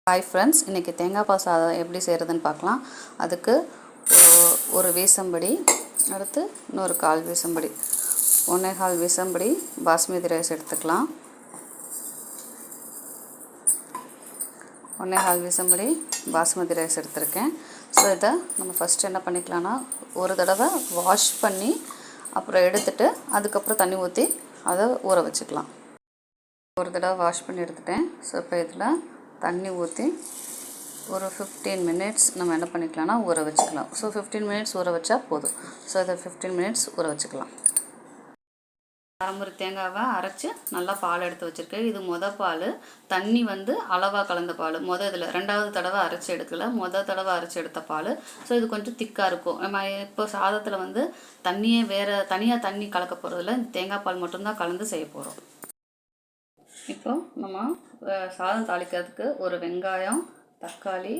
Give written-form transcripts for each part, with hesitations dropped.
Hi friends, இன்றைக்கி தேங்காய் பால் சாதம் எப்படி செய்கிறதுன்னு பார்க்கலாம். அதுக்கு ஒரு வீசம்படி, அடுத்து இன்னொரு 1/4 வீசம்படி, 1/4 வீசம்படி பாஸ்மதி ரைஸ் எடுத்துக்கலாம். 1/4 வீசம்படி பாஸ்மதி ரைஸ் எடுத்திருக்கேன். ஸோ இதை நம்ம ஃபஸ்ட்டு என்ன பண்ணிக்கலாம்னா, ஒரு தடவை வாஷ் பண்ணி அப்புறம் எடுத்துகிட்டு அதுக்கப்புறம் தண்ணி ஊற்றி அதை ஊற வச்சுக்கலாம். ஒரு தடவை வாஷ் பண்ணி எடுத்துட்டேன். ஸோ இப்போ இதில் தண்ணி ஊற்றி ஒரு 15 மினிட்ஸ் நம்ம என்ன பண்ணிக்கலாம்னா ஊற வச்சுக்கலாம். ஸோ 15 மினிட்ஸ் ஊற வச்சா போதும். ஸோ இதை 15 மினிட்ஸ் ஊற வச்சுக்கலாம். அரைமுറി தேங்காவை அரைச்சி நல்லா பால் எடுத்து வச்சுருக்கேன். இது பால், தண்ணி அளவாக கலந்த பால். இதில் 2வது தடவை அரைச்சி எடுக்கலை, தடவை அரைச்சி எடுத்த பால். ஸோ இது கொஞ்சம் திக்காக இருக்கும். நம்ம இப்போ சாதத்தில் தண்ணியே தனியாக தண்ணி கலக்க போகிறதில்ல, தேங்காய் பால் மட்டும்தான் கலந்து செய்ய போகிறோம். இப்போ நம்ம சாதம் தாளிக்கிறதுக்கு ஒரு வெங்காயம், தக்காளி,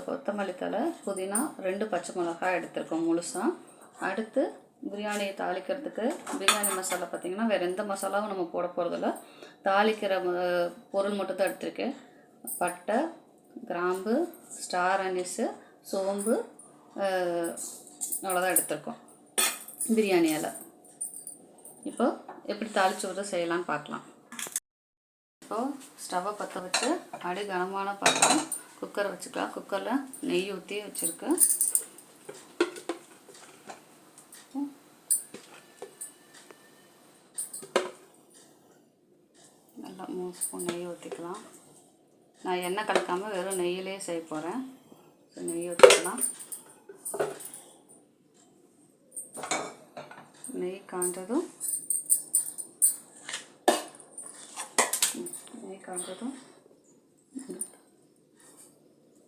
கொத்தமல்லி தழை, புதினா, 2 பச்சை மிளகாய் எடுத்துருக்கோம் முழுசாக. அடுத்து பிரியாணி தாளிக்கிறதுக்கு பிரியாணி மசாலா பார்த்திங்கன்னா வேறு எந்த மசாலாவும் நம்ம போட போகிறதில்ல, தாளிக்கிற பொருள் மட்டும் தான் எடுத்திருக்கேன். பட்டை, கிராம்பு, ஸ்டார் அனிஸு, சோம்பு, அவ்வளோதான் எடுத்திருக்கோம். பிரியாணி இலை. இப்போ எப்படி தாளித்து விட செய்யலான்னு பார்க்கலாம். இப்போது ஸ்டவ்வை பற்ற வச்சு அடி கனமான பாத்திரம் குக்கரை வச்சுக்கலாம். குக்கரில் நெய் ஊற்றி வச்சுருக்கு. நல்லா 3 ஸ்பூன் நெய் ஊற்றிக்கலாம். நான் எண்ணெய் கலக்காமல் வெறும் நெய்யிலே செய்ய போகிறேன். ஸோ நெய் ஊற்றிக்கலாம். நெய் காஞ்சதும்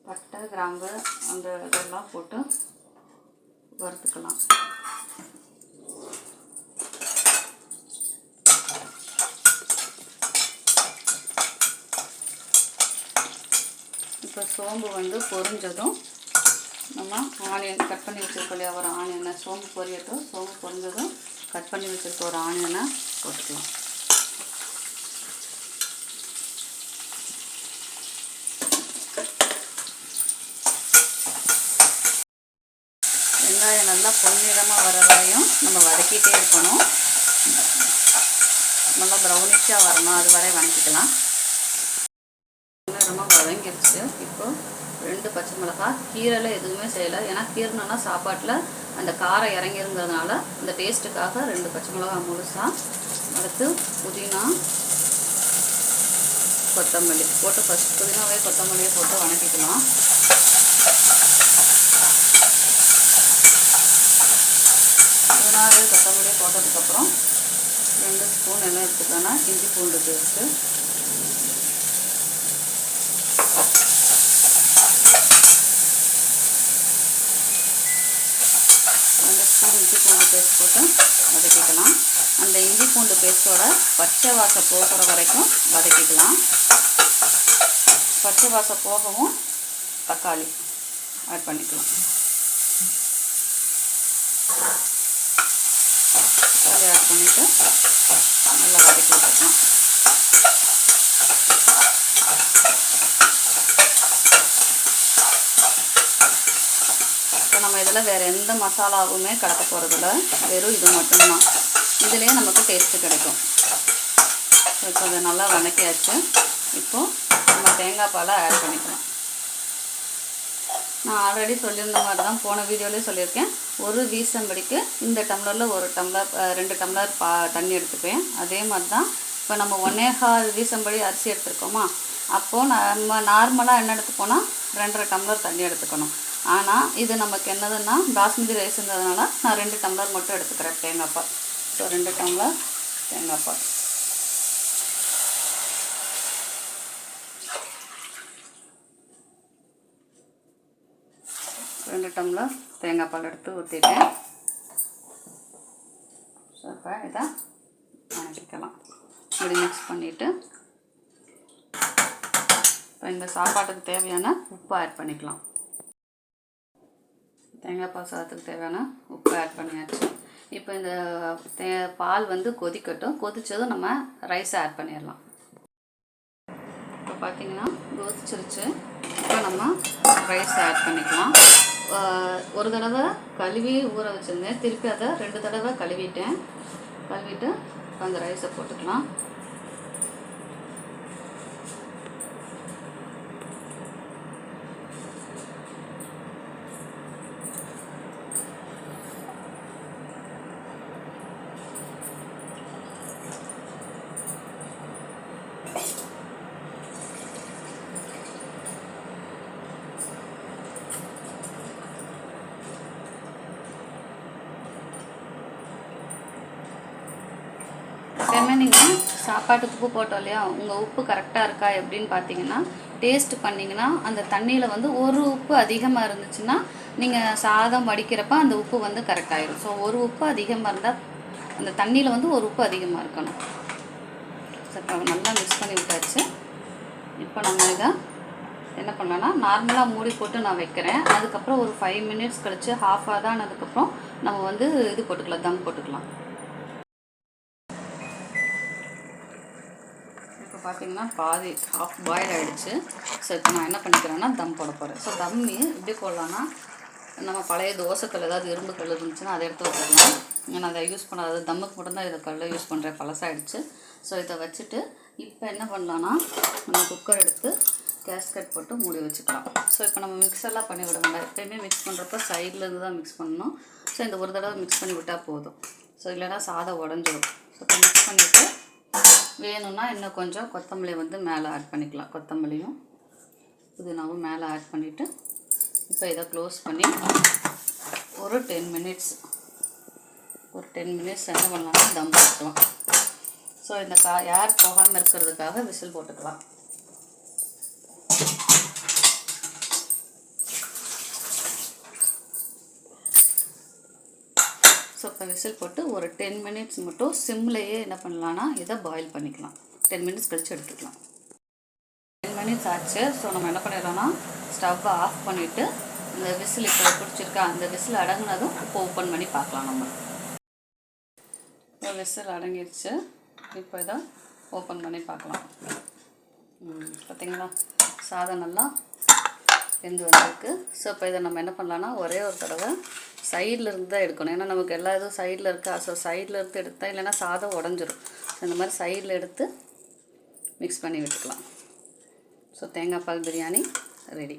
பட்டை, கிராம்பு அந்த இதெல்லாம் போட்டு வறுத்துக்கலாம். இப்போ சோம்பு பொரிஞ்சதும் நம்ம ஆனியன் கட் பண்ணி வச்சுருக்கோம் இல்லையா, ஒரு ஆனியனை சோம்பு பொரியட்டும். சோம்பு பொரிஞ்சதும் கட் பண்ணி வச்சுருக்க ஒரு ஆனியனை போட்டுக்கலாம். வெங்காயம் நல்லா பொன்னிறமாக வர வரையும் நம்ம வதக்கிட்டே இருக்கணும். நல்லா ப்ரௌனிஷாக வரணும், அது வரை வதக்கிக்கலாம். பொன்னிறமாக வதங்கிடுச்சு. இப்போது 2 பச்சை மிளகாய், கீரையில் எதுவுமே செய்யலை, ஏன்னா கீரைனா சாப்பாட்டில் அந்த காரம் இறங்கிருங்கிறதுனால அந்த டேஸ்ட்டுக்காக 2 பச்சை மிளகாய் முழுசாக. அடுத்து புதினா, கொத்தமல்லி போட்டு ஃபஸ்ட் புதினாவே கொத்தமல்லியை போட்டு வதக்கிக்கலாம். கொத்தமல்லி போட்டதுக்கப்புறம் 2 ஸ்பூன் எல்லாம் எடுத்துக்கோன்னா இஞ்சி பூண்டு பேஸ்ட்டு, 2 ஸ்பூன் இஞ்சி பூண்டு பேஸ்ட் போட்டு வதக்கிக்கலாம். அந்த இஞ்சி பூண்டு பேஸ்ட்டோட பச்சை வாசம் போகிற வரைக்கும் வதக்கிக்கலாம். பச்சை வாசம் போகவும் தக்காளி ஆட் பண்ணிக்கலாம். ஆட் பண்ணிவிட்டு நல்லா வதக்கி விட்டுக்கலாம். இப்போ நம்ம இதில் வேறு எந்த மசாலாவுமே கலக்க போகிறதில்ல, வெறும் இது மட்டும்தான். இதுலேயே நமக்கு டேஸ்ட்டு கிடைக்கும். இப்போ அதை நல்லா வதக்கியாச்சு. இப்போது நம்ம தேங்காய் பாலை ஆட் பண்ணிக்கலாம். நான் ஆல்ரெடி சொல்லியிருந்த மாதிரி தான் போன வீடியோலேயே சொல்லியிருக்கேன். ஒரு வீசம்படிக்கு இந்த டம்ளரில் 1 டம்ளர் 2 டம்ளர் தண்ணி எடுத்துப்பேன். அதே மாதிரி தான் இப்போ நம்ம 1/4 வீசம்படி அரிசி எடுத்துருக்கோமா, அப்போது நம்ம நார்மலாக என்ன எடுத்துப்போனா 2.5 டம்ளர் தண்ணி எடுத்துக்கணும். ஆனால் இது நமக்கு என்னதுன்னா பாஸ்மதி ரைஸுங்கிறதுனால நான் 2 டம்ளர் மட்டும் எடுத்துக்கிறேன் தேங்காய் பால். ஸோ 2 டம்ளர் தேங்காய் பால். ரெண்டு டம்ளர் தேங்காய் பால் எடுத்து ஊற்றிட்டேன். ஸோ இப்போ இதை வதக்கிக்கலாம். இப்படி மிக்ஸ் பண்ணிவிட்டு இப்போ இந்த சாப்பாட்டுக்கு தேவையான உப்பு ஆட் பண்ணிக்கலாம். தேங்காய் பால் சாதத்துக்கு தேவையான உப்பு ஆட் பண்ணியாச்சு. இப்போ இந்த பால் கொதிக்கட்டும். கொதித்ததும் நம்ம ரைஸை ஆட் பண்ணிடலாம். இப்போ இப்போ பார்த்தீங்கன்னா கொதிச்சிருச்சு. இப்போ நம்ம ரைஸ் ஆட் பண்ணிக்கலாம். ஒரு தடவை கழுவி ஊற வச்சுருந்தேன், திருப்பி அதை 2 தடவை கழுவிட்டு அந்த ரைஸை போட்டுக்கலாம். எப்பயுமே நீங்கள் சாப்பாட்டுக்கு உப்பு போட்டோம் இல்லையா, உங்கள் உப்பு கரெக்டாக இருக்கா எப்படின்னு பார்த்தீங்கன்னா, டேஸ்ட் பண்ணிங்கன்னா அந்த தண்ணியில் வந்து ஒரு உப்பு அதிகமாக இருந்துச்சுன்னா நீங்கள் சாதம் வடிக்கிறப்ப அந்த உப்பு வந்து கரெக்டாகிடும். ஸோ ஒரு உப்பு அதிகமாக இருந்தால் அந்த தண்ணியில் வந்து ஒரு உப்பு அதிகமாக இருக்கணும். சரி, நல்லா மிக்ஸ் பண்ணி விட்டாச்சு. இப்போ நம்ம இதை என்ன பண்ணலான்னா, நார்மலாக மூடி போட்டு நான் வைக்கிறேன். அதுக்கப்புறம் ஒரு 5 மினிட்ஸ் கழித்து ஹாஃப் ஆனதுக்கப்புறம் நம்ம வந்து இது போட்டுக்கலாம், தம் போட்டுக்கலாம். இப்போ பார்த்தீங்கன்னா பாதி ஹாஃப் பாயில் ஆகிடுச்சு. ஸோ இப்போ நான் என்ன பண்ணிக்கிறேன்னா தம் போட போகிறேன். ஸோ தம்மி எப்படி போடலான்னா, நம்ம பழைய தோசைக்கல் ஏதாவது இரும்பு கல் இருந்துச்சுன்னா அதை எடுத்து வச்சுக்கலாம். நான் அதை யூஸ் பண்ணாத, தம்முக்கு மட்டும்தான் இதை கல்லை யூஸ் பண்ணுறேன், பழசாயிடுச்சு. ஸோ இதை வச்சுட்டு இப்போ என்ன பண்ணலான்னா, நம்ம குக்கர் எடுத்து கேஸ்கட் போட்டு மூடி வச்சுக்கலாம். ஸோ இப்போ நம்ம மிக்ஸெல்லாம் பண்ணி விட வேண்டாம். எப்போயுமே மிக்ஸ் பண்ணுறப்ப சைட்லேருந்து தான் மிக்ஸ் பண்ணணும். ஸோ இந்த ஒரு தடவை மிக்ஸ் பண்ணி விட்டால் போதும். ஸோ இல்லைனா சாதம் உடஞ்சிடும். ஸோ இப்போ மிக்ஸ் பண்ணிவிட்டு வேணும்னா இன்னும் கொஞ்சம் கொத்தமல்லி வந்து மேலே ஆட் பண்ணிக்கலாம். கொத்தமல்லியும் புதினாவும் மேலே ஆட் பண்ணிவிட்டு இப்போ இதை க்ளோஸ் பண்ணி ஒரு 10 மினிட்ஸ் என்ன பண்ணலாம்னா தம் போட்டுக்கலாம். ஸோ இந்த ஏர் போகாமல் இருக்கிறதுக்காக விசில் போட்டுக்கலாம். ஸோ இப்போ விசில் போட்டு ஒரு 10 மினிட்ஸ் மட்டும் சிம்லேயே என்ன பண்ணலான்னா இதை பாயில் பண்ணிக்கலாம். 10 மினிட்ஸ் கழித்து எடுத்துக்கலாம். 10 மினிட்ஸ் ஆச்சு. ஸோ நம்ம என்ன பண்ணிடலாம்னா ஸ்டவ்வை ஆஃப் பண்ணிவிட்டு இந்த விசில் இப்போ பிடிச்சிருக்கா, அந்த விசில் அடங்கினதும் இப்போ ஓப்பன் பண்ணி பார்க்கலாம். நம்ம இப்போ விசில் அடங்கிடுச்சு. இப்போ இதை ஓப்பன் பண்ணி பார்க்கலாம். பார்த்திங்களா, சாதம் நல்லா வெந்து வந்திருக்கு. ஸோ இப்போ இதை நம்ம என்ன பண்ணலான்னா ஒரே ஒரு தடவை சைடில் இருந்து தான் எடுக்கணும். ஏன்னா நமக்கு எல்லா இதுவும் சைடில் இருக்கா. ஸோ சைடில் இருந்து எடுத்தால் இல்லைன்னா சாதம் உடஞ்சிரும். ஸோ இந்த மாதிரி சைடில் எடுத்து மிக்ஸ் பண்ணி விட்டுக்கலாம். ஸோ தேங்காய் பால் பிரியாணி ரெடி.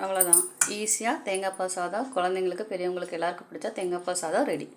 அவ்வளோதான், ஈஸியாக தேங்காய் பால் சாதம் குழந்தைங்களுக்கு பெரியவங்களுக்கு எல்லாருக்கும் பிடிச்சா தேங்காய் பால் சாதம் ரெடி.